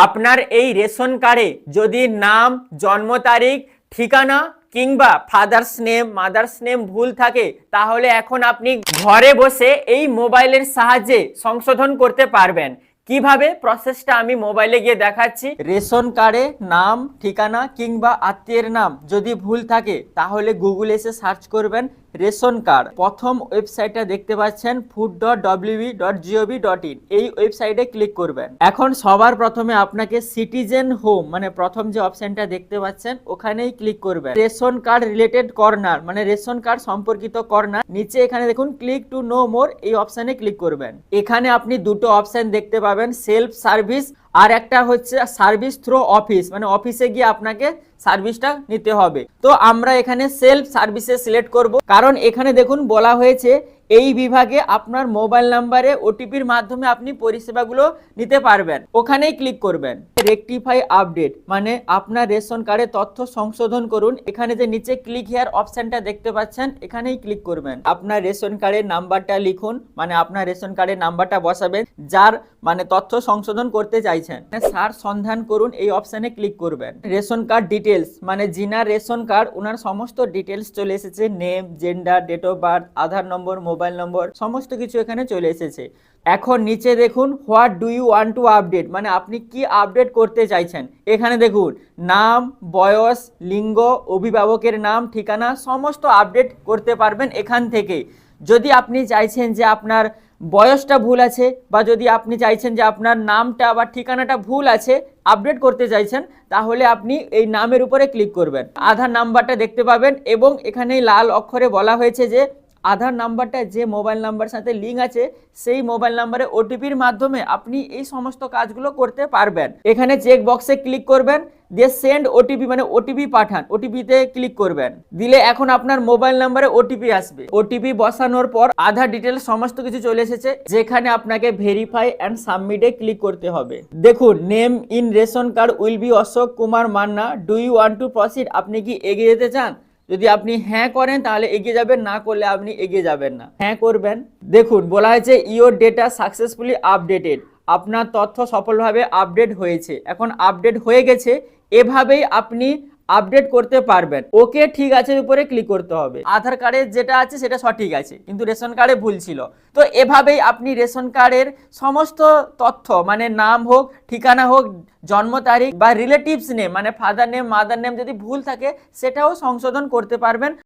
আপনার এই রেশন কার্ডে যদি নাম, জন্ম তারিখ, ঠিকানা কিংবা ফাদার্স নেম, মাদার্স নেম ভুল থাকে, তাহলে এখন আপনি ঘরে বসে এই মোবাইলের সাহায্যে সংশোধন করতে পারবেন। কিভাবে প্রসেসটা আমি মোবাইলে গিয়ে দেখাচ্ছি। রেশন কার্ডে নাম, ঠিকানা কিংবা আত্মীয়ের নাম যদি ভুল থাকে, তাহলে গুগলে এসে সার্চ করবেন রেশন কার্ড। প্রথম ওয়েবসাইটটা দেখতে পাচ্ছেন food.wb.gov.in, এই ওয়েবসাইটে ক্লিক করবেন। এখন সবার প্রথমে আপনাকে সিটিজেন হোম মানে প্রথম যে অপশনটা দেখতে পাচ্ছেন ওখানেই ক্লিক করবেন। রেশন কার্ড রিলেটেড কর্নার মানে রেশন কার্ড সম্পর্কিত কর্নার, নিচে এখানে দেখুন ক্লিক টু নো মোর, এই অপশনে ক্লিক করবেন। এখানে আপনি দুটো অপশন দেখতে পাবেন, সেলফ সার্ভিস আর একটা হচ্ছে সার্ভিস থ্রু অফিস, মানে অফিসে গিয়ে আপনাকে সার্ভিসটা নিতে হবে। তো আমরা এখানে সেলফ সার্ভিসে সিলেক্ট করব, কারণ এখানে দেখুন বলা হয়েছে এই বিভাগে আপনার মোবাইল নাম্বারে ওটিপির মাধ্যমে আপনি পরিষেবাগুলো নিতে পারবেন। ওখানেই ক্লিক করবেন। রেকটিফাই আপডেট মানে আপনার রেশন কার্ডে তথ্য সংশোধন করুন। এখানে যে নিচে ক্লিক হিয়ার অপশনটা দেখতে পাচ্ছেন এখানেই ক্লিক করবেন। আপনার রেশন কার্ডের নাম্বারটা লিখুন, মানে আপনার রেশন কার্ডের নাম্বারটা বসাবেন যার মানে তথ্য সংশোধন করতে চাইছেন। সার্চ সন্ধান করুন, এই অপশনে ক্লিক করবেন। রেশন কার্ড ডিটেলস মানে যিনার রেশন কার্ড ওনার সমস্ত ডিটেলস চলে এসেছে, name, gender, date of birth, Aadhaar number, mobile number, সমস্ত কিছু এখানে চলে এসেছে। এখন নিচে দেখুন what do you want to update মানে আপনি কি আপডেট করতে চাইছেন। এখানে দেখুন নাম, বয়স, লিঙ্গ, অভিভাবকের নাম, ঠিকানা সমস্ত আপডেট করতে পারবেন এখান থেকে। যদি আপনি চাইছেন যে আপনার বয়সটা ভুল আছে, বা যদি আপনি চাইছেন যে আপনার নামটা বা ঠিকানাটা ভুল আছে, আপডেট করতে চাইছেন, তাহলে আপনি এই নামের উপরে ক্লিক করবেন। আধার নাম্বারটা দেখতে পাবেন এবং এখানে লাল অক্ষরে বলা হয়েছে যে আধার নাম্বারটা যে মোবাইল নাম্বার সাথে লিঙ্ক আছে সেই মোবাইল নাম্বারে ওটিপির মাধ্যমে আপনি এই সমস্ত কাজগুলো করতে পারবেন। এখানে চেক বক্সে ক্লিক করবেন, দিয়ে সেন্ড ওটিপি মানে ওটিপি পাঠান, ওটিপিতে ক্লিক করবেন। দিলে এখন আপনার মোবাইল নাম্বারে ওটিপি আসবে। ওটিপি বসানোর পর আধার ডিটেলস সমস্ত কিছু চলে এসেছে, যেখানে আপনাকে ভেরিফাই অ্যান্ড সাবমিটে ক্লিক করতে হবে। দেখুন name in ration card will be Ashok Kumar Manna, do you want to proceed, আপনি কি এগিয়ে যেতে চান? যদি আপনি হ্যাঁ করেন তাহলে এগিয়ে যাবেন, না করলে আপনি এগিয়ে যাবেন না। হ্যাঁ করবেন। দেখুন বলা হয়েছে ইওর ডেটা সাকসেসফুলি আপডেটেড, আপনার তথ্য সফলভাবে আপডেট হয়েছে। এখন আপডেট হয়ে গেছে, এভাবেই আপনি আপডেট করতে পারবেন। ওকে ঠিক আছে উপরে ক্লিক করতে হবে। আধার কার্ডে যেটা আছে সেটা সঠিক আছে, কিন্তু রেশন কার্ডে ভুল ছিল। তো এভাবেই আপনি রেশন কার্ডের সমস্ত তথ্য মানে নাম হোক, ঠিকানা হোক, জন্ম তারিখ বা রিলেটিভস নেম মানে ফাদার নেম, মাদার নেম যদি ভুল থাকে সেটাও সংশোধন করতে পারবেন।